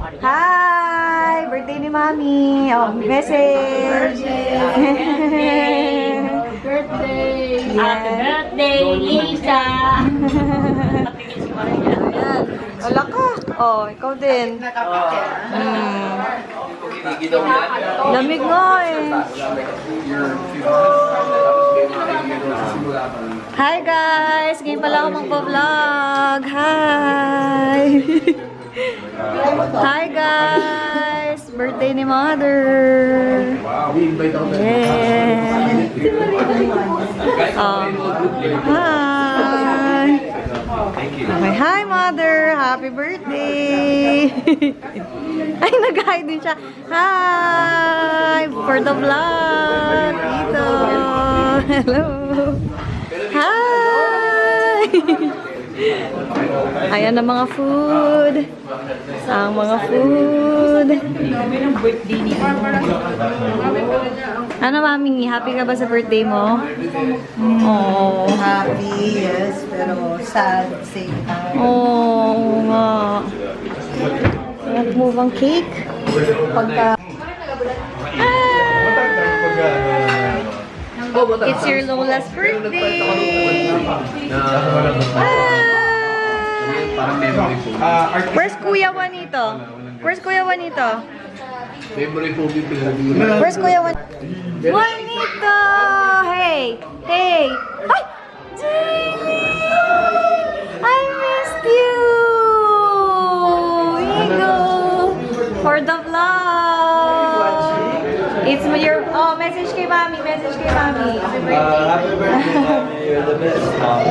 Hi! Birthday ni Mami. Oh, message. Birthday! Yeah. Happy birthday, Lisa! Ayan. Wala ka. Oh, ikaw din. Lamig nga eh. Hi guys! Ngayon pala ako magpa-vlog. Hi! Hi guys! Birthday ni Mother! Yeah! Hi! Okay, hi Mother! Happy birthday! Ay, nag-hi din siya. Hi! For the vlog! Dito! Hello! Hi! Ayan ang mga food. Ang mga food. Ano, Mami? Happy ka ba sa birthday mo? Oh. Happy, yes, pero sad at the same time. Oo nga. Nag-move ang cake. Pagka... It's your Lola's birthday! Where's Kuya Juanito? Where's Kuya Juanito? Where's Kuya Juanito? Juanito! Hey! Hey! Ay! Jamie! I missed you! Here you go! For the vlog! It's your... Oh, message kay Mami. Message kay Mami. Happy birthday. Happy birthday, Mami. You're the best, Mom.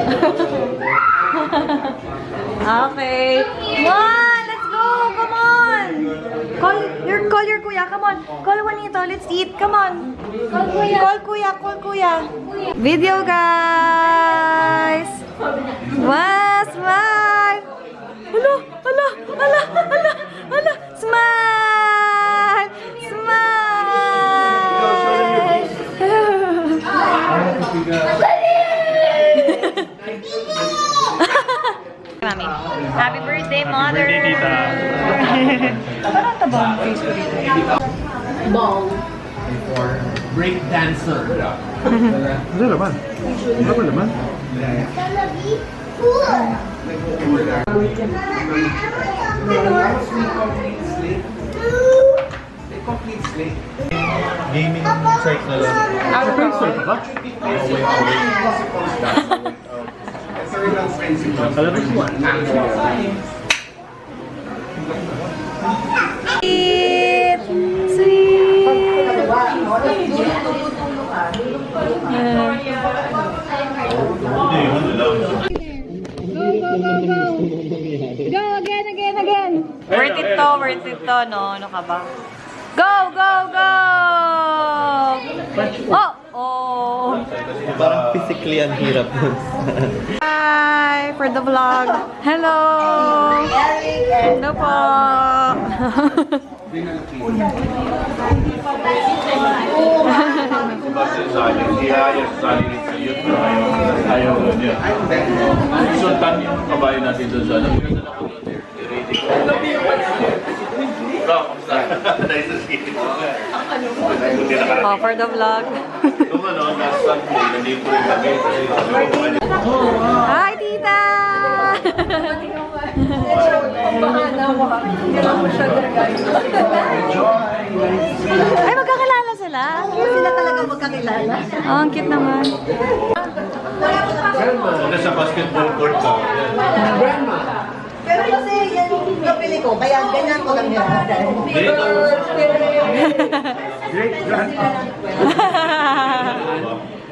Okay. One! Let's go! Come on! Call your kuya. Come on. Call Juanito. Let's eat. Come on. Call kuya. Call kuya. Call kuya. Video, guys! One, smile! Hala! Hala! Hala! Hala! Hala! Smile! Smile! Mami. Happy birthday, Mother! Happy birthday, Tita. Parang taba ang face ko dito. Ball. Break dancer. Ano naman? Ano naman? Gaming site na lang. Sweet! Sweet! Go again, again, again! Worth it to, no? Ano ka ba? Go, go, go! Oh! Oh! Parang physically ang hirap. Hi! For the vlog. Hello! Hello po! Ayaw mo niya. Sultan yung kabayo natin doon sa Oh, for the vlog. Hi, tita! Ay, magkakilala sila? Sila talaga magkakilala. Oh, ang cute naman. Pagka sa basketball court ka, Pero kasi yan yung napili ko, kaya ganyan ko lang yan. Great grandpa.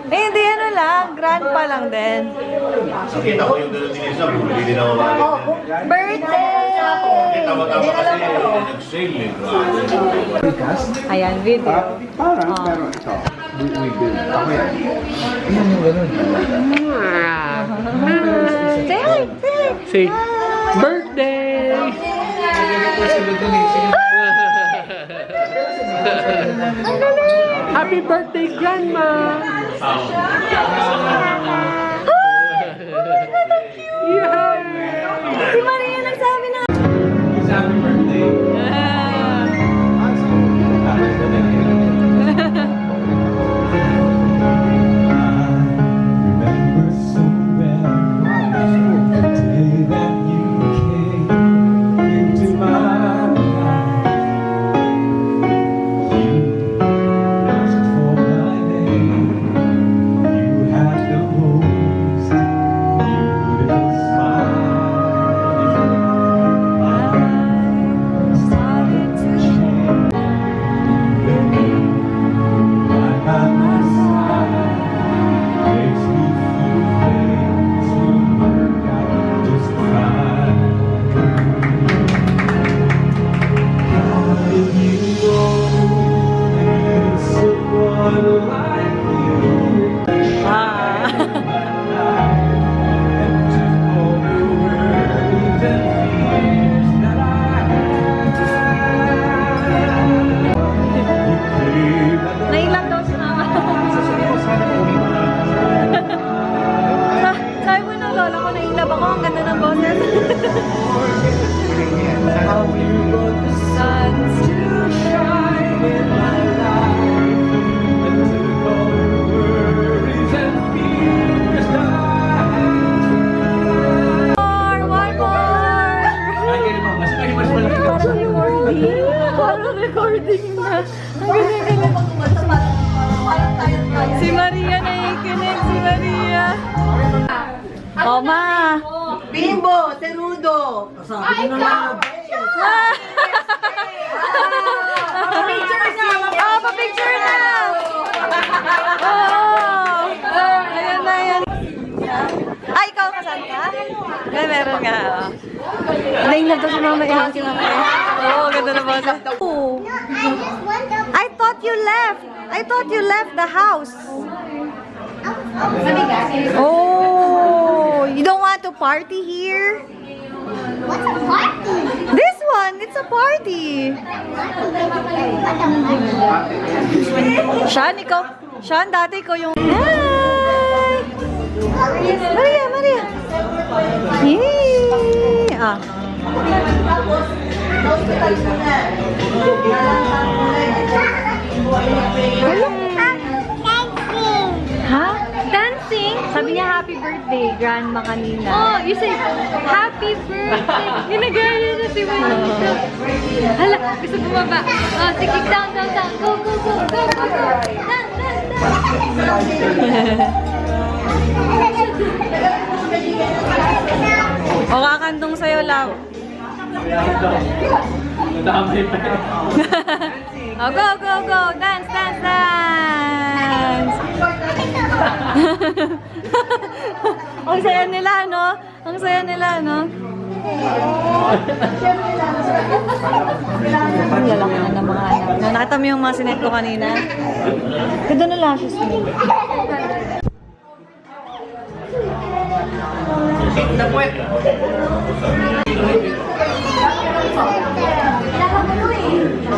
Eh, hindi ano lang. Grandpa lang din. nakita ko yung gano'n din isa, bumili din ako mga Oh, birthday! tama-tama kasi nag-sale eh. Ayan, video. Parang, pero ito. We build. Ako yan. Yan yung ganun. Say hi! Say hi! Say, birthday! Happy birthday, Grandma! Si Maria nagsabi na. Happy birthday! Parang recording na. Ang galing. Si Maria na ikinig. Si Maria. Oh, ma. Bimbo, terudo. Sabi ko na lang. Pa-picture na. Oh, pa-picture na. Oh. Ayan na, ayan. Ay, ikaw kasal ka? May meron nga. Nain lang to si mama. Iwan si mama. Oo, ganda na ba? Oh. I thought you left. I thought you left the house. Oh, you don't want to party here? What's a party? This one, it's a party. Sean, ikaw. Sean, dati ko yung... Hi! Maria, Maria. Yay! Ah. Ha? Dancing? Sabi niya happy birthday, grandma kanina. Oh, you say, happy birthday. Ginagaya na si Juanito. Hala, gusto bumaba. Oh, sige, down, down, down. Go, go, go, go, go, go. Down, down, O kakantong sa'yo, love. Nadamay pa. Oh, go, go, go. Dance, dance, dance. Ang saya nila, no? Ang saya nila, no? Ang lalaki na ng mga anak. Nakita mo yung mga sinet ko kanina? Ganda na lashes mo.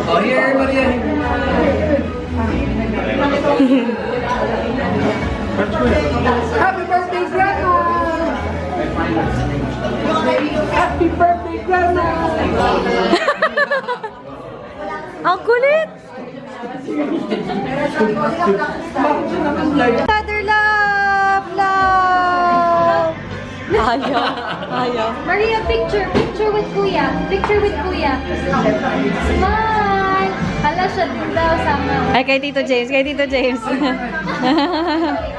Oh, here, Maria. Happy birthday, Grandma! Happy birthday, Grandma! Ang kulit! Father love! Love! Ayaw. Ayaw. Maria, picture. Picture with Kuya. Picture with Kuya. Smile! Hala siya din daw sama. Ay, kay Tito James. Kay Tito James. Smile!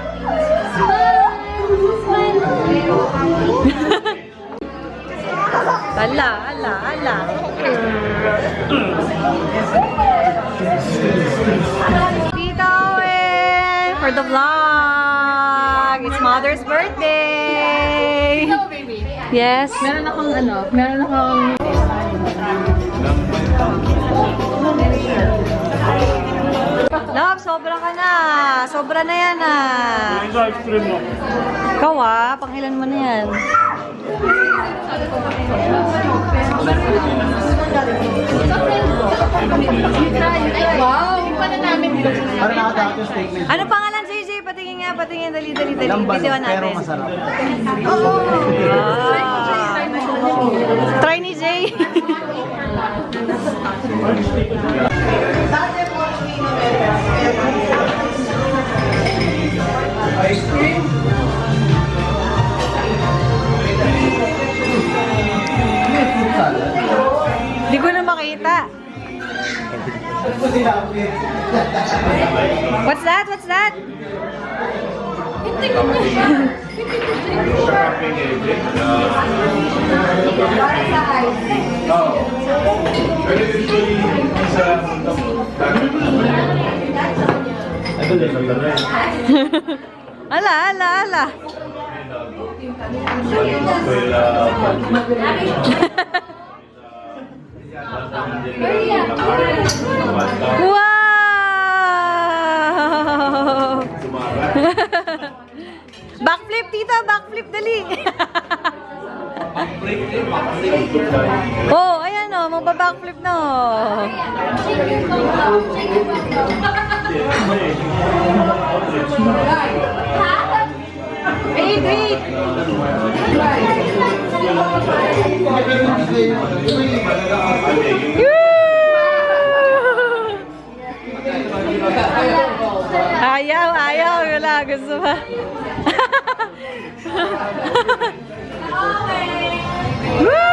Ala, ala, ala. Tito Owen for the vlog. It's Mother's birthday. Hello, baby. Yes. Meron akong Love, sobra ka na. Sobra na yan ah. Yung ice cream mo. Ikaw ah, pangilan mo na yan. Wow! Hindi pa na namin Para nakatapos statement. Ano pangalan, JJ? Patingin nga, patingin. Dali, dali, dali. Lamban, Videoan pero natin. masarap. Ah. Try ni Jay. Ice cream? Fruit salad. Di ko na makita. What's that? What's that? Ala, ala, ala. Wow! Backflip, tita. Backflip, dali. Oh, ayan o. Magba-backflip na o. Wait, wait! Ayaw, ayaw. Wala, gusto ba? Woo!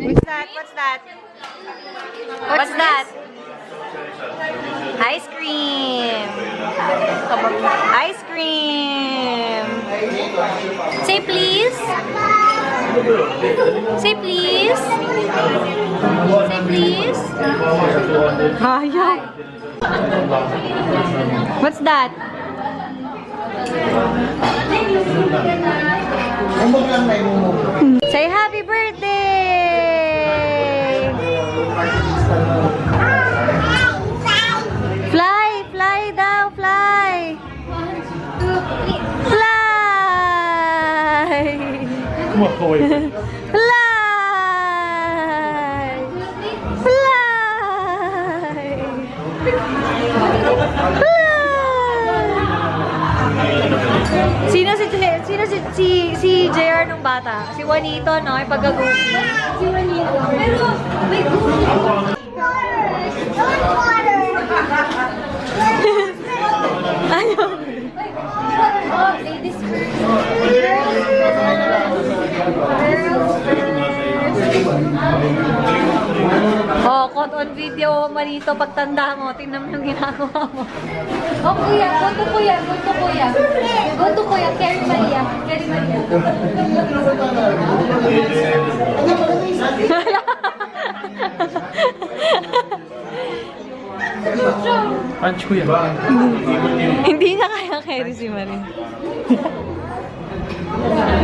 What's that? What's that? What's that? Ice cream. Ice cream. Say please. Say please. Say please. Ayaw. What's that? Say happy birthday! Fly! Fly daw! Fly! Fly! Fly! Si JR nung bata? Si Juanito, no? Yung pagka-goofy. Si Juanito. Pero, may goofy. Ayaw. Oh, ladies first. Girls first. Oh, caught on video, Manito, pagtanda mo. Tingnan mo yung ginagawa mo. Oh, kuya. Go to kuya. Go to kuya. Go to kuya. Carry Maria. Carry Maria. Punch ko yan. Hindi na kaya carry si Marin.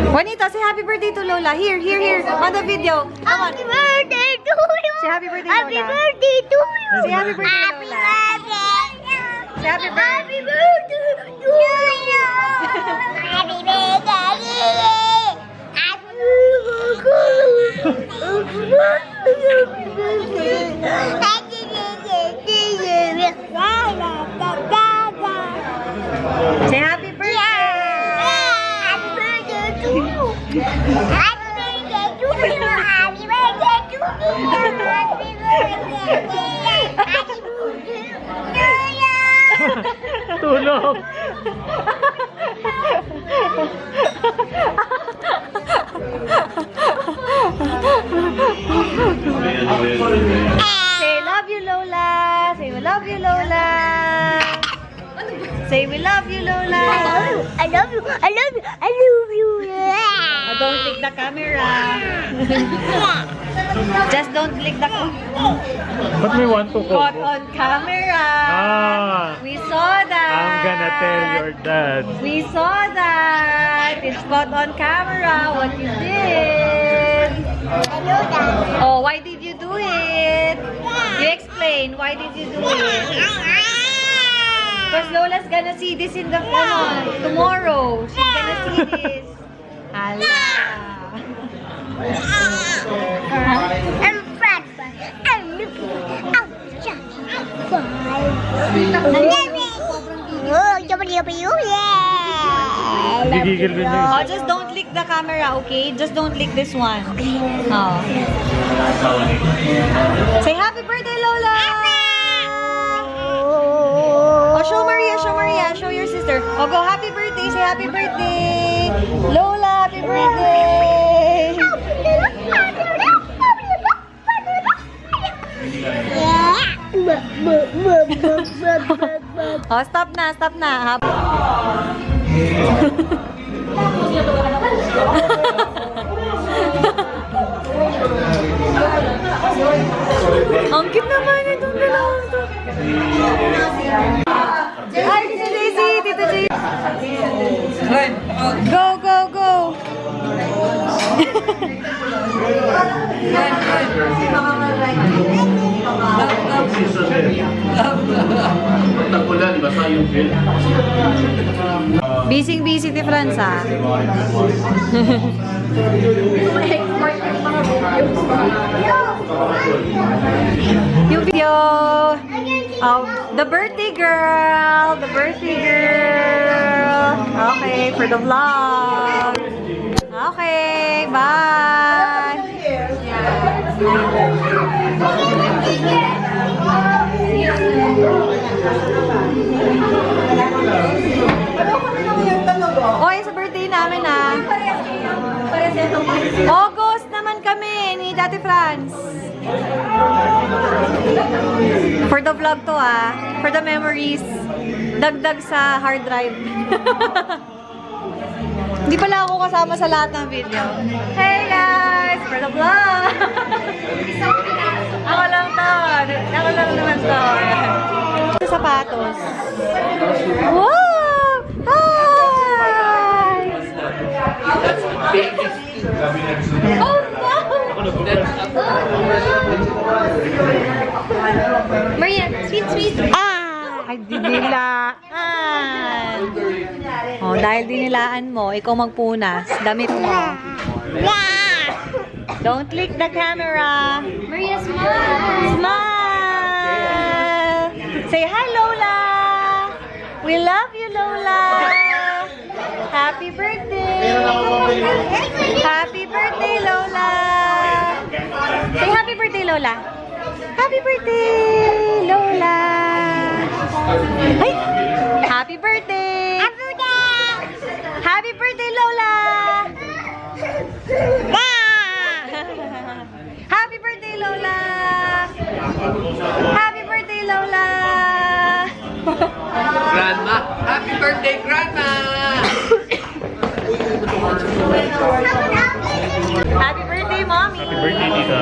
Juanito, say happy birthday to Lola. Here, here, here. On the video. Come on. Happy birthday to you. Say happy birthday, Happy Lola. birthday to you. Say happy birthday, Happy Lola. birthday. Say happy birthday. Happy birthday to you. Happy birthday. Say happy birthday. Happy birthday to you. Happy birthday to you. Happy birthday to you. Happy birthday. Happy birthday. Tulog! Say love you, Lola. Say we love you, Lola. Say we love you, Lola. I love you. I love you. I love you. Don't lick the camera. Just don't lick the camera. Ba't may one to Caught on camera. Ah. We saw that. I'm gonna tell your dad. We saw that. It's caught on camera what you did. I know that. Oh, why did you do it? You explain. Why did you do it? Because Lola's gonna see this in the tomorrow. She's gonna see this. Hala. I'm Bradford. I'm looking. I'm Johnny. Bye. Oh, yeah. Gigigil din yun. Oh, just don't lick the camera, okay? Just don't lick this one. Oh. Say happy birthday, Lola! Oh, show Maria, show Maria. Show your sister. Oh, go happy birthday. Say happy birthday. Lola, happy birthday. Oh, stop na, stop na. Ang cute naman itong dalawang to. Hi, Tito JC, Tito JC. Go, go, go. Tagulan, basa yung film. Busy ti Franz, ha? Yung video of the birthday girl. The birthday girl. Okay, for the vlog. Okay, bye. Oy, sa birthday namin, ha? August naman kami ni Dati Franz. For the vlog to for the memories. Dagdag sa hard drive. Hindi pala ako kasama sa lahat ng video. Hey guys! For the vlog! Ako lang to. Ako lang naman to. Sapatos. Wow! Hi! Oh no! Maria, sweet. Ay, dinilaan. Oh, dahil dinilaan mo, ikaw magpunas. Damit mo. Don't lick the camera. Maria, smile. Smile! Say hi, Lola! We love you, Lola! Happy birthday! Happy birthday, Lola! Say happy birthday, Lola! Happy birthday, Lola! Ay! Happy birthday! Happy birthday, Lola! Happy birthday, Lola! Happy birthday, Lola! Grandma! Happy birthday, Grandma! Happy birthday, Mommy! Happy birthday, Tita.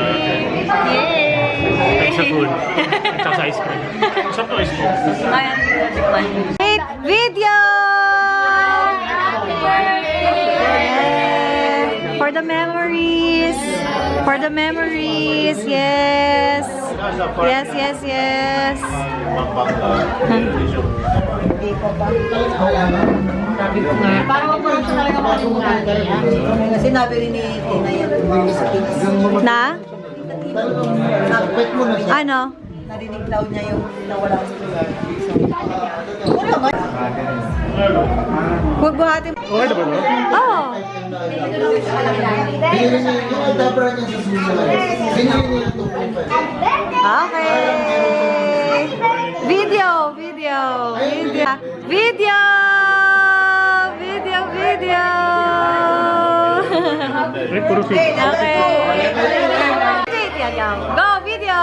Yay! Thanks sa food. At saka sa ice cream. Masarap na ice cream. Ayan, wait, video! For the memories! For the memories! Yes! Yes, yes, yes! Kasi nabi rin ni Tina yan sa Pinas. Na? Ano? Narinig daw niya yung nawala sa Pinas. Huwag buhatin. Okay na ba no? Oo. Okay. Video. Ay, puro food. Okay. Go, video!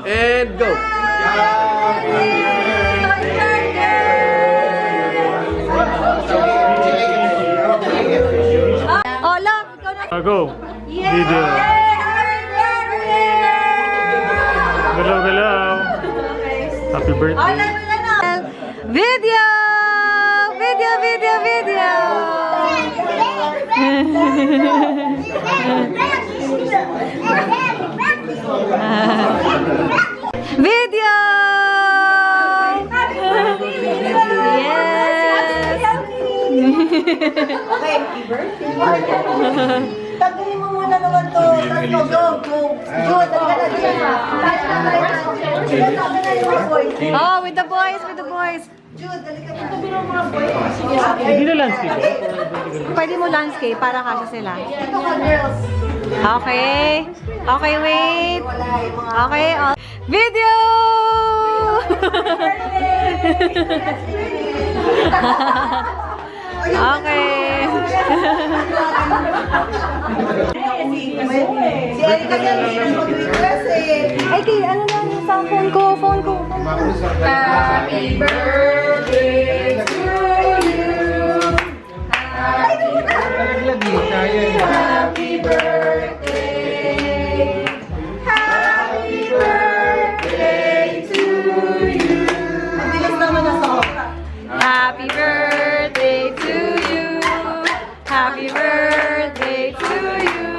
And go! Oh, love, ikaw na. Go. Video. Galaw. Happy Oh, birthday. love, video! Video! Yes! Okay, happy birthday. Tagulin mo muna naman to. Go. Jude, ang ganda din. Oh, with the boys. Jude, halika mo. Hindi na landscape. Pwede mo landscape para kasya sila. Ito ka, girls. Okay. Okay, wait. Okay. Oh. Video! Okay. Si Erika yan, mag-request eh. Ay, kay, ano lang yung phone ko. Happy birthday to you. Happy birthday. Happy birthday to you. Mabilis naman na sa Happy birthday to you. Happy birthday to you.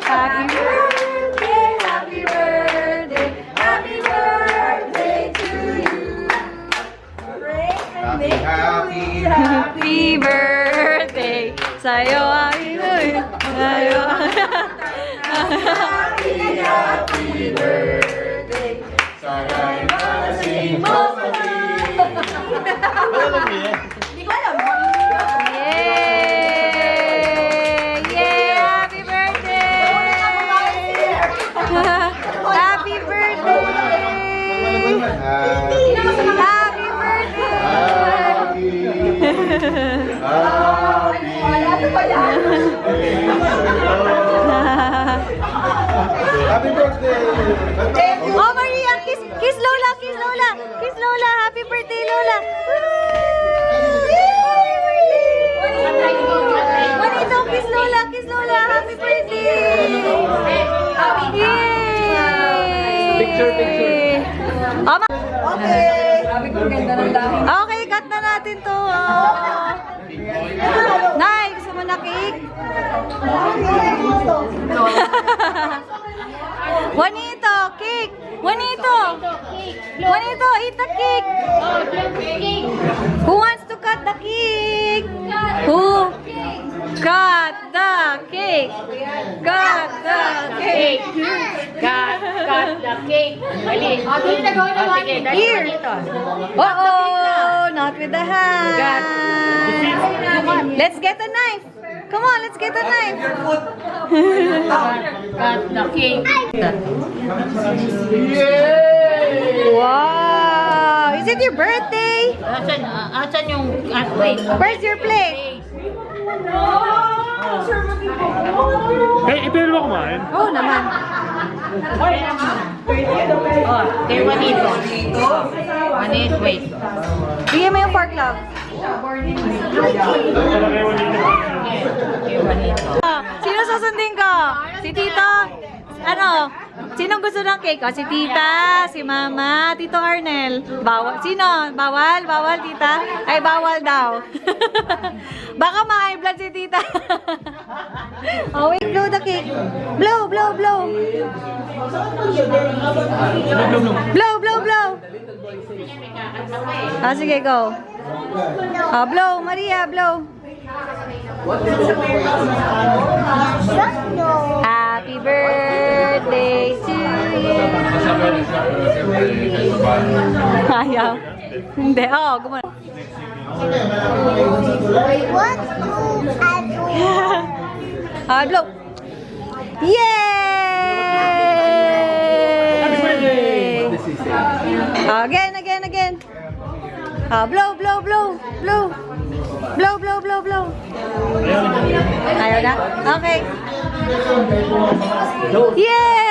Happy birthday, happy birthday, happy birthday to you. Happy birthday sa'yo, happy birthday sa'yo. Happy birthday sa'yo, masing mo. Yay! Yay! Happy birthday! Happy birthday! Happy birthday! Happy birthday! Oh, Maria, kiss Lola, kiss Lola. Kiss Lola, happy birthday, Lola. Juanito, kiss Lola, happy birthday. Yay! Picture. Oh, Okay. okay, cut na natin to. Nay, gusto mo na cake? Juanito, cake! Juanito, eat the cake! Who wants to cut the cake? Who? Cut the cake! Cut the cake! Cut the cake. Dali. Dali na gawin na Here! Uh-oh! Not with the hand! Let's get a knife! Come on, let's get a knife! Cut the cake. Wow! Is it your birthday? Asan yung... wait. Where's your plate? Hey, ipinili mo kumain? Oh, naman. Oh, kay Juanito. Juanito, wait. Bigyan mo yung fork, love. Para kay Juanito. Kay Juanito. Sino susundin ko? Si Tito? Ano? Sinong gusto ng cake? O, si Tita, si Mama, Tito Arnel. Bawal. Sino? Bawal? Bawal, Tita? Ay, bawal daw. Baka ma-high blood si Tita. Oh, wait. Blow the cake. Blow, blow, blow. Blow, blow, blow. Ah, sige, go. Ah, blow, Maria, blow. Happy birthday to you. Ayaw. Hindi. Oo, gumana. What do I do? Ah, blow. Yay! Again, again, again. Ah, blow, blow, blow, blow. Blow, blow, blow, blow. Ayaw na? Okay. Yay!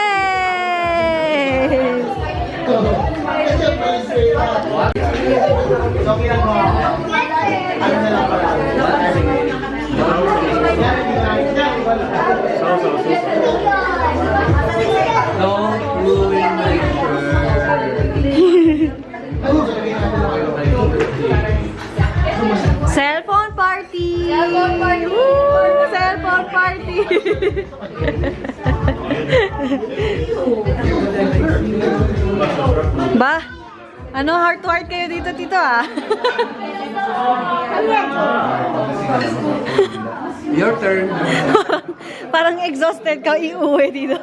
Cellphone party! Cellphone party! Woo! Cellphone party! Ba? Ano, heart to heart kayo dito, Tito, ah? Your turn. Parang exhausted ka iuwi dito.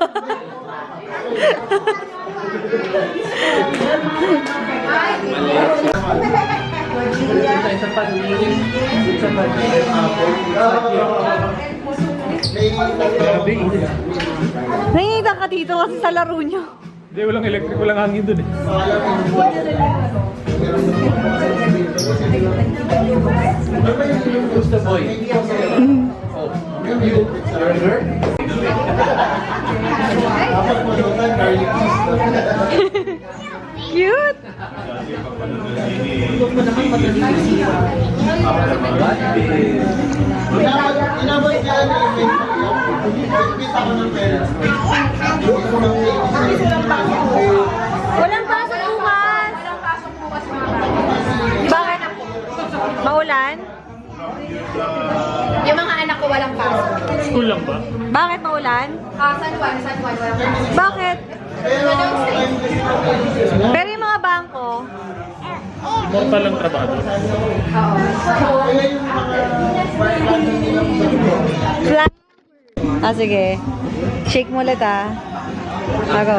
Nangingita ka dito kasi sa laro nyo. Hindi, walang electric, walang hangin dun eh. Who's the boy? Oh, you. Cute! Walang pasok bukas. Bakit? Maulan? Yung mga anak ko walang pasok. School lang ba? Bakit maulan? San Juan, walang pasok. Bakit? Pero yung mga bangko, Mortal lang trabaho. Ah, sige. Shake mo ulit, ah. Ako.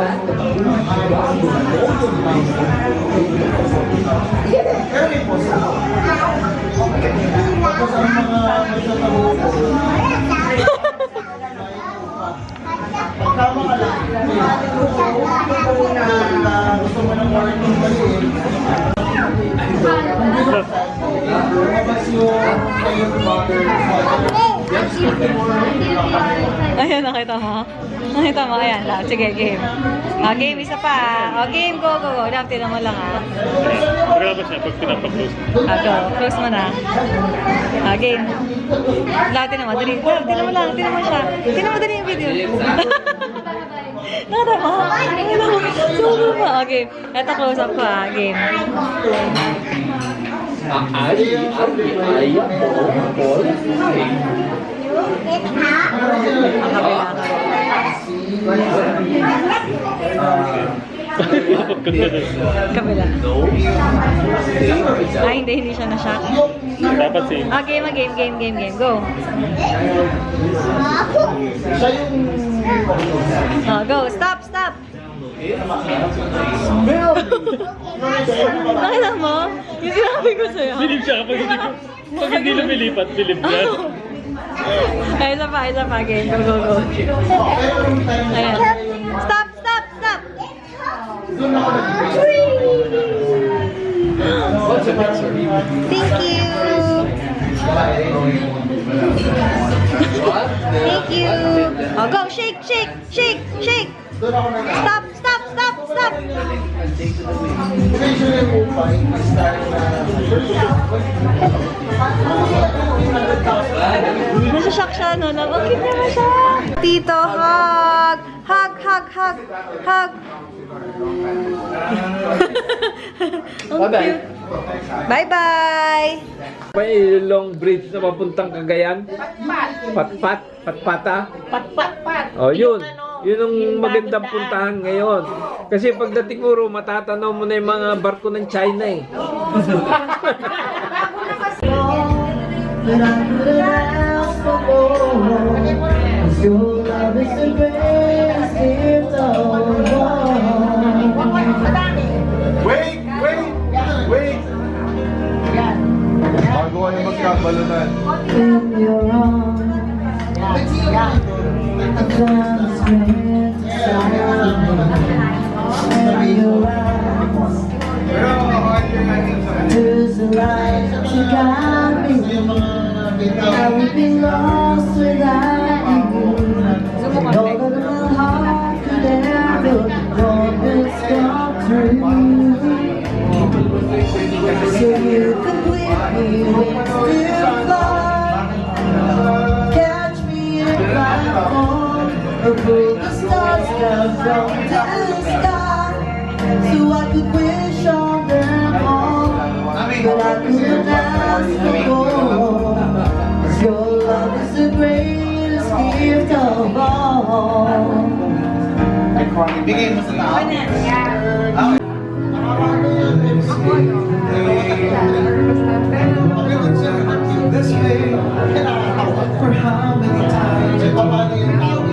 Ayan, nakita mo? Nakita mo, ayan. Sige, game. Game, isa pa. Game, go. Dam, tinan mo lang, Maglabas siya pag pinapag-close. Go. Close mo na. Game. Tinan mo, dali. Tinan mo lang, tinan mo siya. Tinan mo dali yung video. Nakita mo? Sumo mo. Game. Ito, close up ko, Game. Kabila. Ay, hindi siya na-shock. Dapat same. Game. Go. Go. Stop. Nakita mo? Yung sinabi ko sa'yo. Bilib siya pag hindi lumilipat, bilib ka. Ay, isa pa. Game. Go. Ayan. Stop. Thank you. Go. Shake. Stop. Nasa-shock siya, no? Okay naman siya. Tito, hug. Bye-bye. Bye-bye. May long bridge na papuntang Cagayan. Patpata. Oh, yun. Yun ang magandang puntahan ngayon. Kasi pagdating mo, matatanaw mo na yung mga barko ng China eh. But I could ask for more. Your love is the greatest gift of all. Wait! Bago kayo magkabalunan. In your arms, I found the strength inside me. And your eyes, there's a light to guide me. I would be lost without you. All that my heart could ever want is come true. So you can with me when still fly. Catch me if I fall, or pull the stars down from the sky. So I could wish on them all, but I couldn't ask for more. 'Cause your love is the greatest gift of all. Ibigay mo sa tao. For how many times I thought yung tao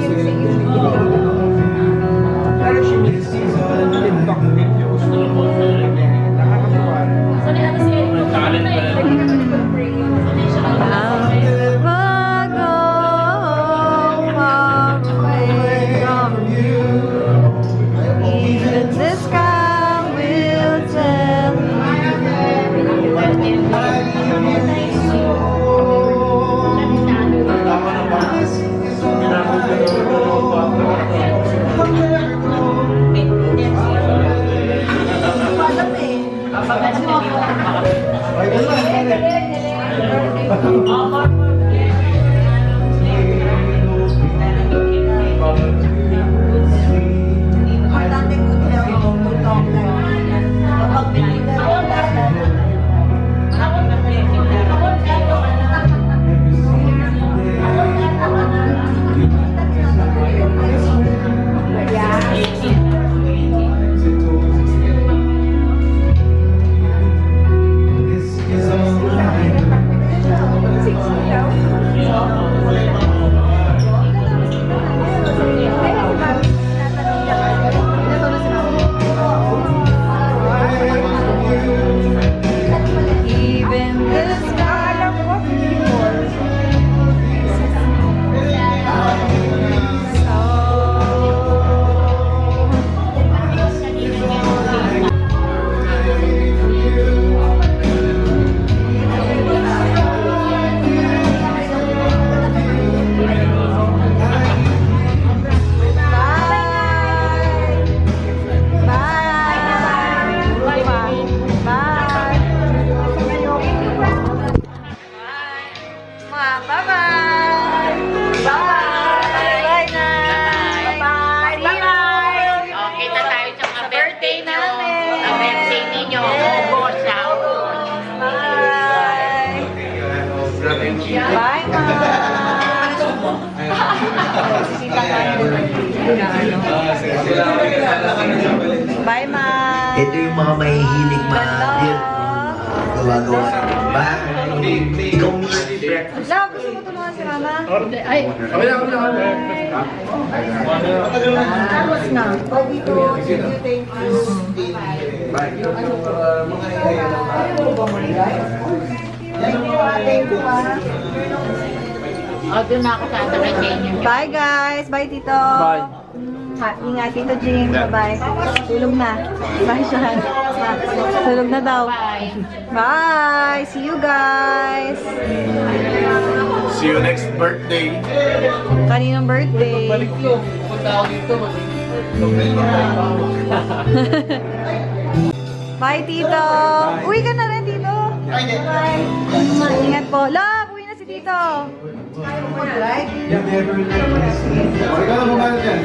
Six Bye, Ma! Bye, Ma! Ito yung mga mahihilig ma-deal. Gawa-gawa. Bye! Ikaw mismo. Love, gusto mo tulungan si Mama? Ay, Tapos na. Pag dito, thank you. Thank you, thank you, Bye, guys. Bye, Tito. Bye. Ingat, Tito Jing. Bye-bye. Tulog na. Bye, Sean. Tulog na daw. Bye. See you, guys. See you next birthday. Kaninong birthday? Bye, Tito. Uwi ka na rin, Tito. Bye. Ingat po. Love, uwi na si Tito.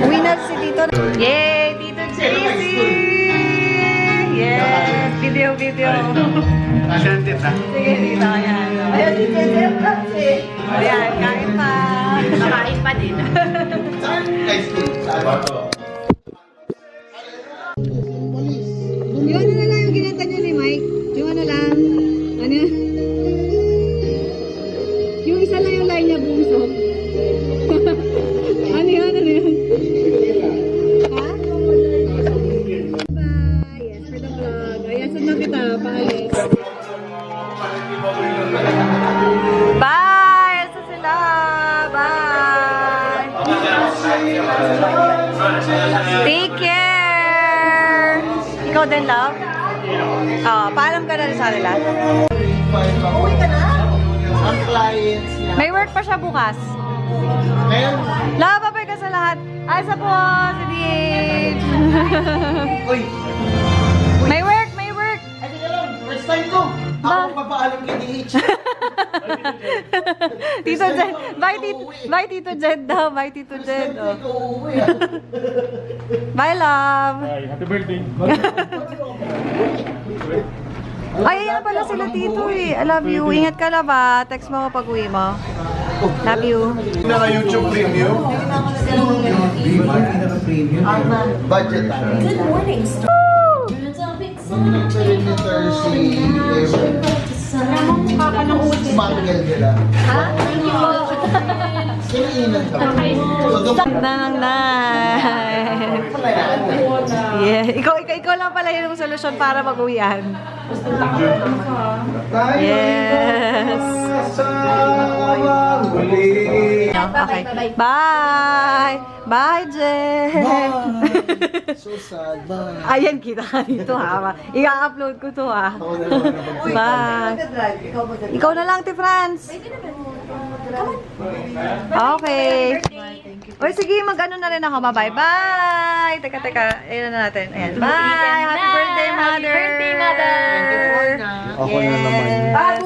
Uwi na si Tito. Yay, Tito JC. Yes, video. Asante ta. Sige, Tito. Ayan. Ayan, Tito. Ayan, kain pa. Nakain pa din. Yung ano na lang yung ginanta niyo ni Mike? Yung ano lang? Ano yun? Yung isa lang yung line niya, bungso. Ano yun? Ha? Bye! Yes, for the vlog. Ayan, sunod kita. Paalis. Bye! Asa sila? Bye! Take care! Ikaw din, love? Paalam ka na rin sa kanila. Uwi ka na? Ang clients niya. May work pa siya bukas. Ngayon, Love, babay ka sa lahat. Ay, sa po, si Dave. uy, May work! ay teka lang, first time ko. Ako papaalam kay DH. Tito Jed. Bye, Tito Jed daw. Bye, Tito Jed. Siyempre, ikaw uuwi ah. Bye, love. Ay, happy birthday. Ay, ayan pala sila Tito eh. I love you. Ingat ka lang ba? Text mo ako pag uwi mo. Love you. Naka-YouTube Premium. Budget ah. Good morning, Perimeter si Mangel nila. Ha? Siniinan ka. So, Ganda ng night. Yeah. Ikaw lang pala yung solusyon para mag-uwian. Yes. Okay. Bye. Bye, Jen. so sad. Bye. Ayan, kita ka dito ha. I-upload ko to ha. Bye. Ikaw na lang, Ti Franz. Okay. Oy, sige, mag-ano na rin ako. Bye-bye. Teka. Ayan na natin. Ayan. Bye. Happy birthday, Mother. Happy birthday, Mother. Ako na naman. Bago